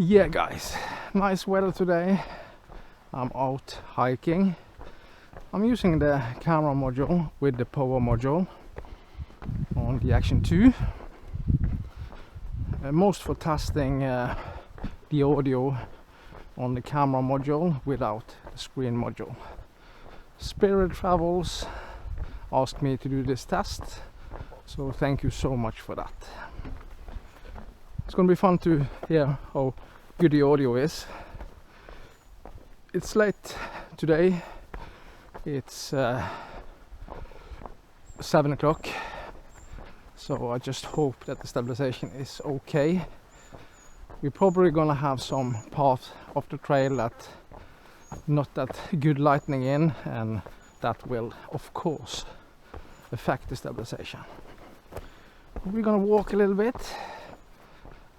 Yeah guys, nice weather today. I'm out hiking. I'm using the camera module with the power module on the Action 2. Most for testing the audio on the camera module without the screen module. Spirit Travels asked me to do this test, so thank you so much for that. It's gonna be fun to hear how good the audio is. It's late today. It's 7 o'clock, so I just hope that the stabilization is okay. We're probably gonna have some part of the trail that not that good lighting in, and that will of course affect the stabilization. We're gonna walk a little bit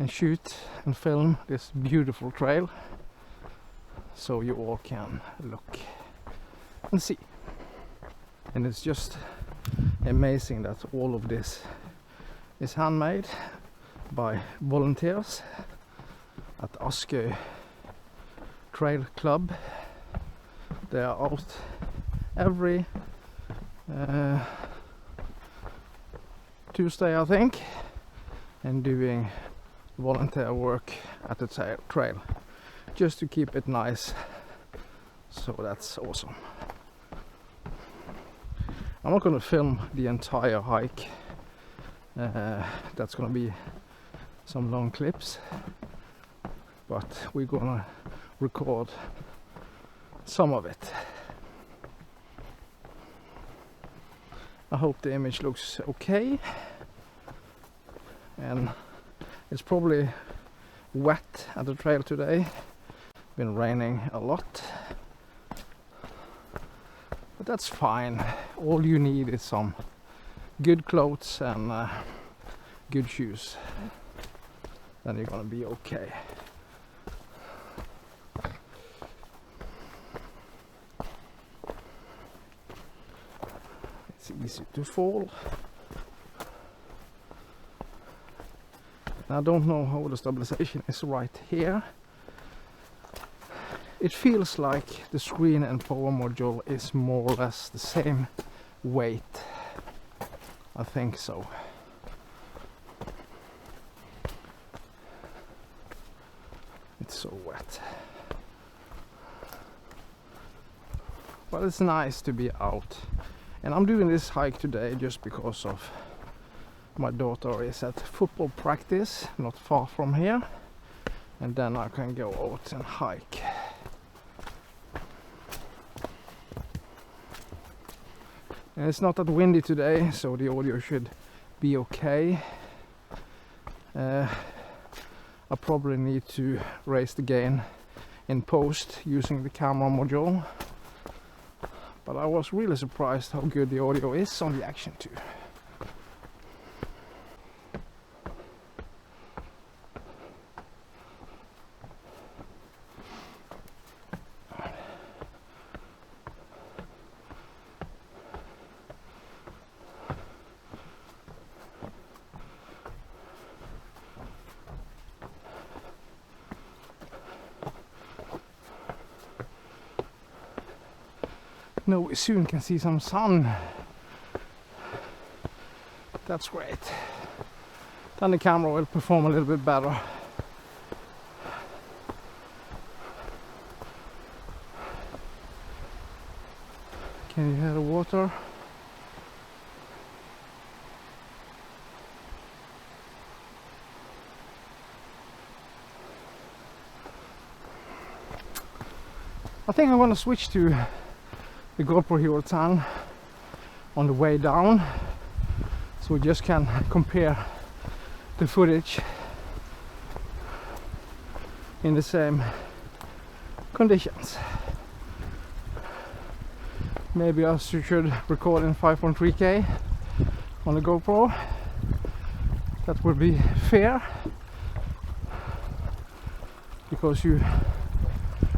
and shoot and film this beautiful trail so you all can look and see. And it's just amazing that all of this is handmade by volunteers at Askøy Trail Club. They are out every Tuesday, I think, and doing volunteer work at the trail just to keep it nice. So that's awesome. I'm not going to film the entire hike. That's going to be some long clips, but we're going to record some of it. I hope the image looks okay, and it's probably wet at the trail today. Been raining a lot, but that's fine. All you need is some good clothes and good shoes, then you're gonna be okay. It's easy to fall. I don't know how the stabilization is right here. It feels like the screen and power module is more or less the same weight. I think so. It's so wet. But it's nice to be out. And I'm doing this hike today just because of my daughter is at football practice not far from here, and then I can go out and hike. And it's not that windy today, so the audio should be okay. I probably need to raise the gain in post using the camera module, but I was really surprised how good the audio is on the Action 2. No, we soon can see some sun. That's great. Then the camera will perform a little bit better. Can you hear the water? I think I'm gonna switch to the GoPro Hero 10 on the way down, so we just can compare the footage in the same conditions. Maybe I should record in 5.3K on the GoPro. That would be fair, because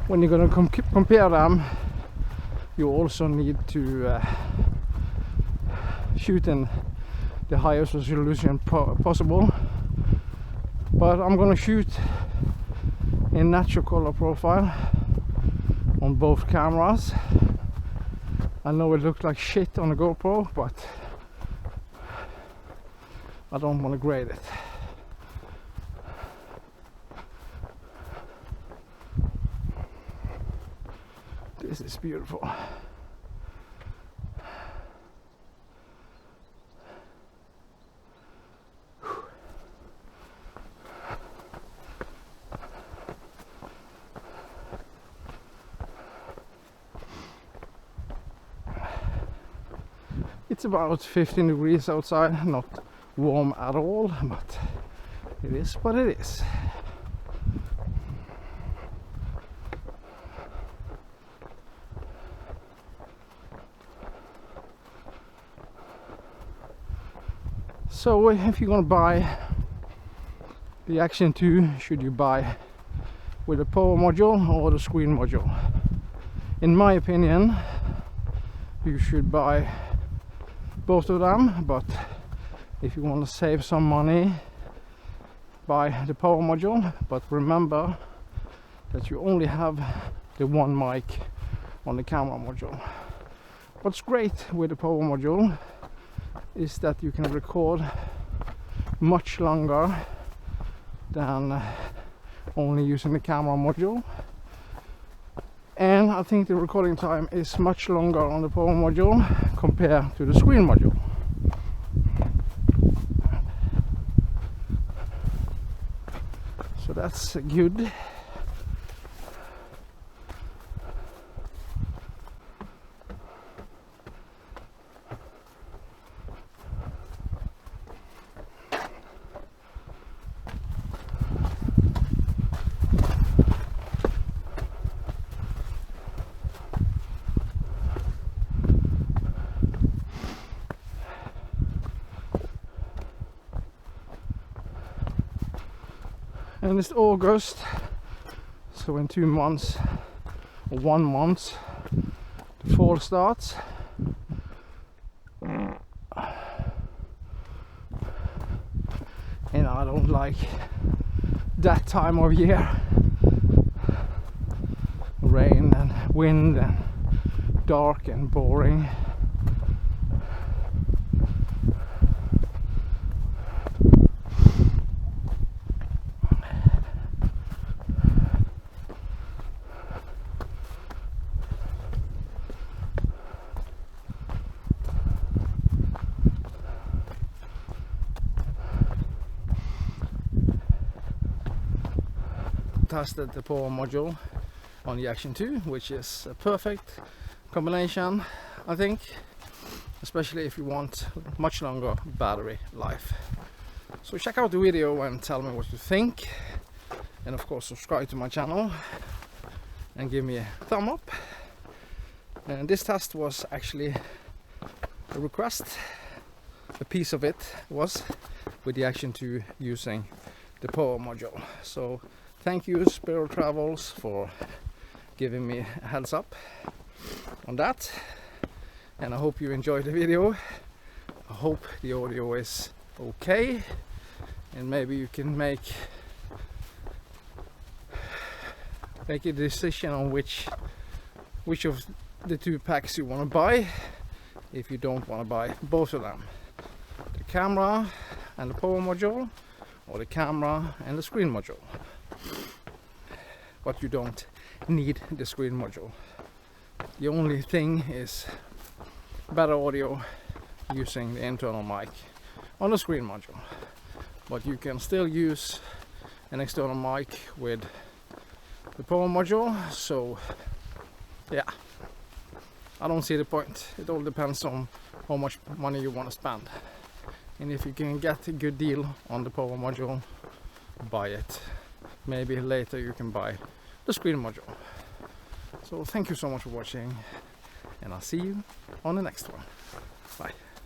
when you're gonna compare them, you also need to shoot in the highest resolution possible. But I'm gonna shoot in natural color profile on both cameras. I know it looks like shit on the GoPro, but I don't want to grade it. This is beautiful. It's about 15 degrees outside, not warm at all, but it is what it is. So if you're gonna buy the Action 2, should you buy with the power module or the screen module? In my opinion, you should buy both of them, but if you want to save some money, buy the power module. But remember that you only have the one mic on the camera module. What's great with the power module is that you can record much longer than only using the camera module, and I think the recording time is much longer on the power module compared to the screen module. So that's good. And it's August, so in 2 months or 1 month the fall starts. And I don't like that time of year. Rain and wind and dark and boring. Tested the power module on the Action 2, which is a perfect combination, I think, especially if you want much longer battery life. So check out the video and tell me what you think, and of course subscribe to my channel and give me a thumb up. And this test was actually a request. A piece of it was with the Action 2 using the power module. So thank you Spiro Travels for giving me a heads up on that, and I hope you enjoyed the video. I hope the audio is okay, and maybe you can make a decision on which of the 2 packs you want to buy, if you don't want to buy both of them, the camera and the power module, or the camera and the screen module. But you don't need the screen module. The only thing is better audio using the internal mic on the screen module, but you can still use an external mic with the power module. So yeah, I don't see the point. It all depends on how much money you want to spend, and if you can get a good deal on the power module, buy it. Maybe later you can buy the screen module. So thank you so much for watching, and I'll see you on the next one. Bye.